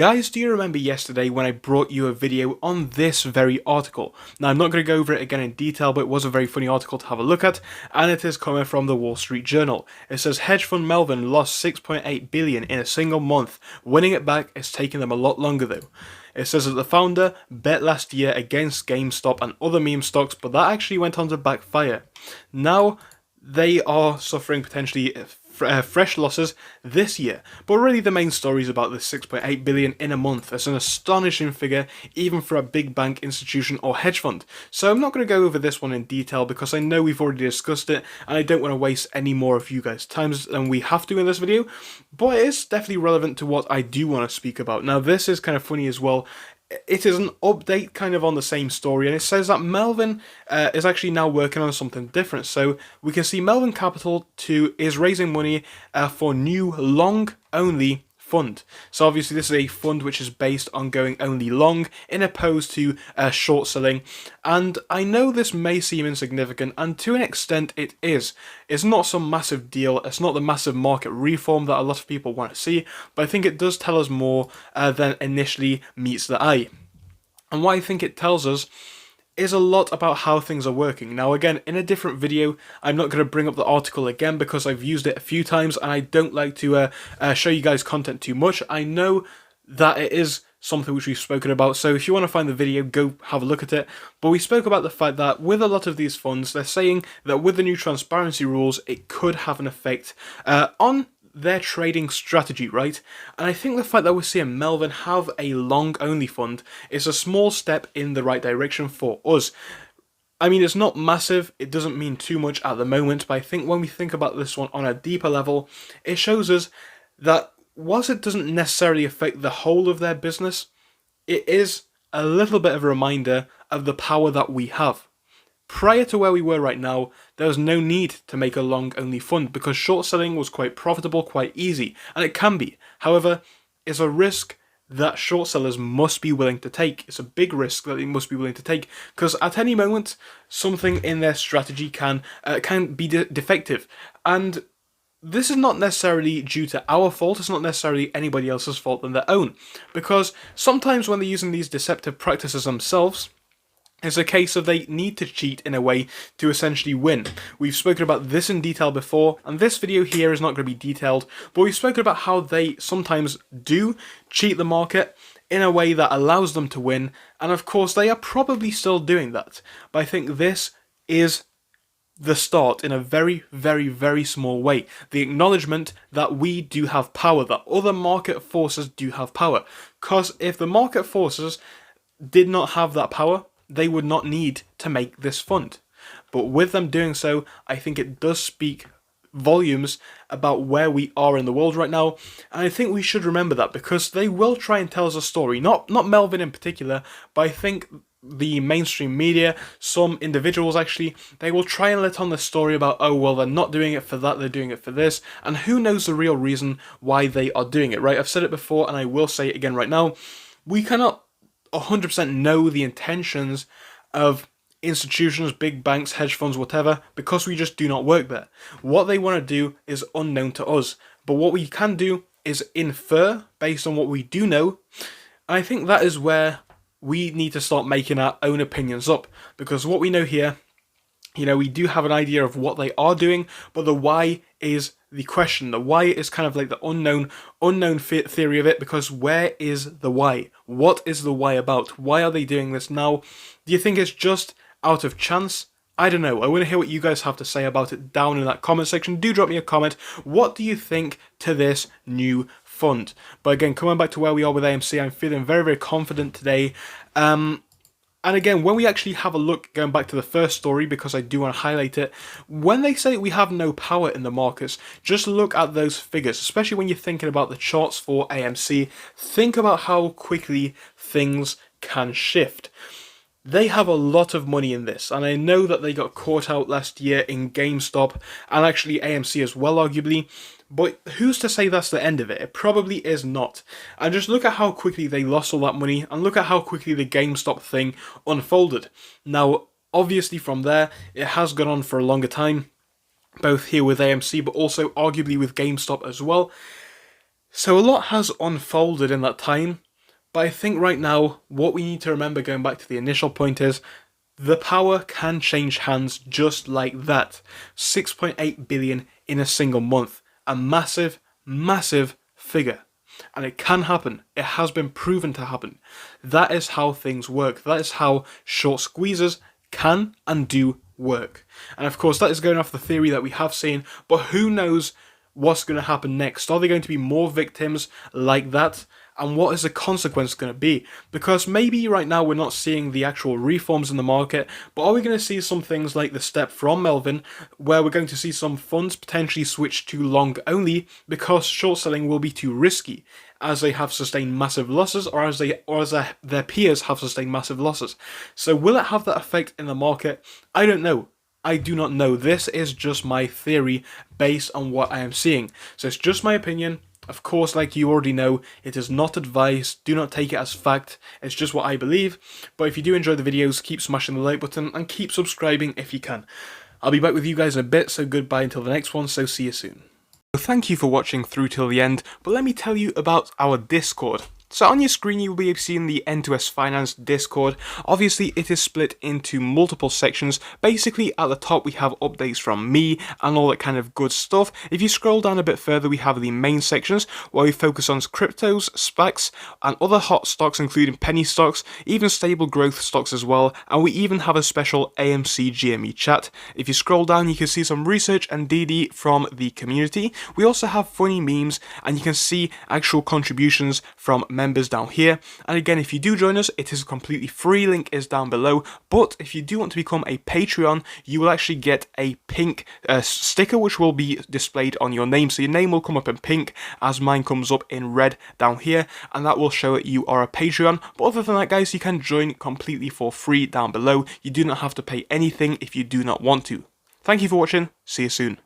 Guys, do you remember yesterday when I brought you a video on this very article? Now, I'm not going to go over it again in detail, but it was a very funny article to have a look at, and it is coming from the Wall Street Journal. It says hedge fund Melvin lost 6.8 billion in a single month. Winning it back is taking them a lot longer though. It says that the founder bet last year against GameStop and other meme stocks, but that actually went on to backfire. Now, they are suffering potentially fresh losses this year. But really the main story is about the 6.8 billion in a month. It's an astonishing figure even for a big bank, institution or hedge fund. So I'm not going to go over this one in detail because I know we've already discussed it and I don't want to waste any more of you guys' time than we have to in this video. But it is definitely relevant to what I do want to speak about. Now this is kind of funny as well. It is an update kind of on the same story, and it says that Melvin is actually now working on something different. So we can see Melvin Capital 2 is raising money for new long-only fund. So obviously this is a fund which is based on going only long in opposed to short selling, and I know this may seem insignificant, and to an extent it is. It's not some massive deal, it's not the massive market reform that a lot of people want to see, but I think it does tell us more than initially meets the eye. And what I think it tells us is a lot about how things are working. Now again, in a different video, I'm not going to bring up the article again because I've used it a few times and I don't like to show you guys content too much. I know that it is something which we've spoken about, so if you want to find the video, go have a look at it. But we spoke about the fact that with a lot of these funds, they're saying that with the new transparency rules, it could have an effect on their trading strategy, right? And I think the fact that we're seeing Melvin have a long-only fund is a small step in the right direction for us. I mean, it's not massive, it doesn't mean too much at the moment, but I think when we think about this one on a deeper level, it shows us that whilst it doesn't necessarily affect the whole of their business, it is a little bit of a reminder of the power that we have. Prior to where we were right now, there was no need to make a long-only fund because short selling was quite profitable, quite easy, and it can be. However, it's a risk that short sellers must be willing to take. It's a big risk that they must be willing to take because at any moment, something in their strategy can be defective. And this is not necessarily due to our fault, it's not necessarily anybody else's fault than their own. Because sometimes when they're using these deceptive practices themselves, it's a case of they need to cheat in a way to essentially win. We've spoken about this in detail before, and this video here is not going to be detailed, but we've spoken about how they sometimes do cheat the market in a way that allows them to win, and of course they are probably still doing that. But I think this is the start in a very, very, very small way. The acknowledgement that we do have power, that other market forces do have power. Because if the market forces did not have that power, they would not need to make this fund. But with them doing so, I think it does speak volumes about where we are in the world right now, and I think we should remember that because they will try and tell us a story, not Melvin in particular, but I think the mainstream media, some individuals actually, they will try and let on the story about, oh well, they're not doing it for that, they're doing it for this, and who knows the real reason why they are doing it, right? I've said it before and I will say it again right now, we cannot 100% know the intentions of institutions, big banks, hedge funds, whatever, because we just do not work there. What they want to do is unknown to us, but what we can do is infer based on what we do know, and I think that is where we need to start making our own opinions up, because what we know here, you know, we do have an idea of what they are doing, but the why is the question. The why is kind of like the unknown theory of it, because where is the why? What is the why about? Why are they doing this now? Do you think it's just out of chance? I don't know. I want to hear what you guys have to say about it down in that comment section. Do drop me a comment. What do you think to this new fund? But again, coming back to where we are with AMC, I'm feeling very, very confident today. And again, when we actually have a look, going back to the first story, because I do want to highlight it, when they say we have no power in the markets, just look at those figures, especially when you're thinking about the charts for AMC. Think about how quickly things can shift. They have a lot of money in this, and I know that they got caught out last year in GameStop, and actually AMC as well, arguably, but who's to say that's the end of it? It probably is not. And just look at how quickly they lost all that money, and look at how quickly the GameStop thing unfolded. Now, obviously from there, it has gone on for a longer time, both here with AMC, but also arguably with GameStop as well. So a lot has unfolded in that time, But I think right now, what we need to remember going back to the initial point is, the power can change hands just like that. 6.8 billion in a single month. A massive, massive figure. And it can happen. It has been proven to happen. That is how things work. That is how short squeezes can and do work. And of course, that is going off the theory that we have seen, but who knows what's going to happen next? Are there going to be more victims like that? And what is the consequence going to be? Because maybe right now we're not seeing the actual reforms in the market, but are we going to see some things like the step from Melvin, where we're going to see some funds potentially switch to long only because short selling will be too risky, as they have sustained massive losses, or as their peers have sustained massive losses? So will it have that effect in the market? I don't know. I do not know. This is just my theory based on what I am seeing. So it's just my opinion. Of course, like you already know, it is not advice. Do not take it as fact. It's just what I believe. But if you do enjoy the videos, keep smashing the like button and keep subscribing if you can. I'll be back with you guys in a bit, so goodbye until the next one, so see you soon. Thank you for watching through till the end, but let me tell you about our Discord. So on your screen you will be seeing the N2S Finance Discord. Obviously it is split into multiple sections. Basically at the top we have updates from me and all that kind of good stuff. If you scroll down a bit further we have the main sections where we focus on cryptos, SPACs and other hot stocks including penny stocks, even stable growth stocks as well, and we even have a special AMC GME chat. If you scroll down you can see some research and DD from the community. We also have funny memes and you can see actual contributions from members down here. And again, if you do join us, it is completely free, link is down below. But if you do want to become a Patreon, you will actually get a pink sticker which will be displayed on your name. So your name will come up in pink as mine comes up in red down here, and that will show that you are a Patreon. But other than that guys, you can join completely for free down below. You do not have to pay anything if you do not want to. Thank you for watching, see you soon.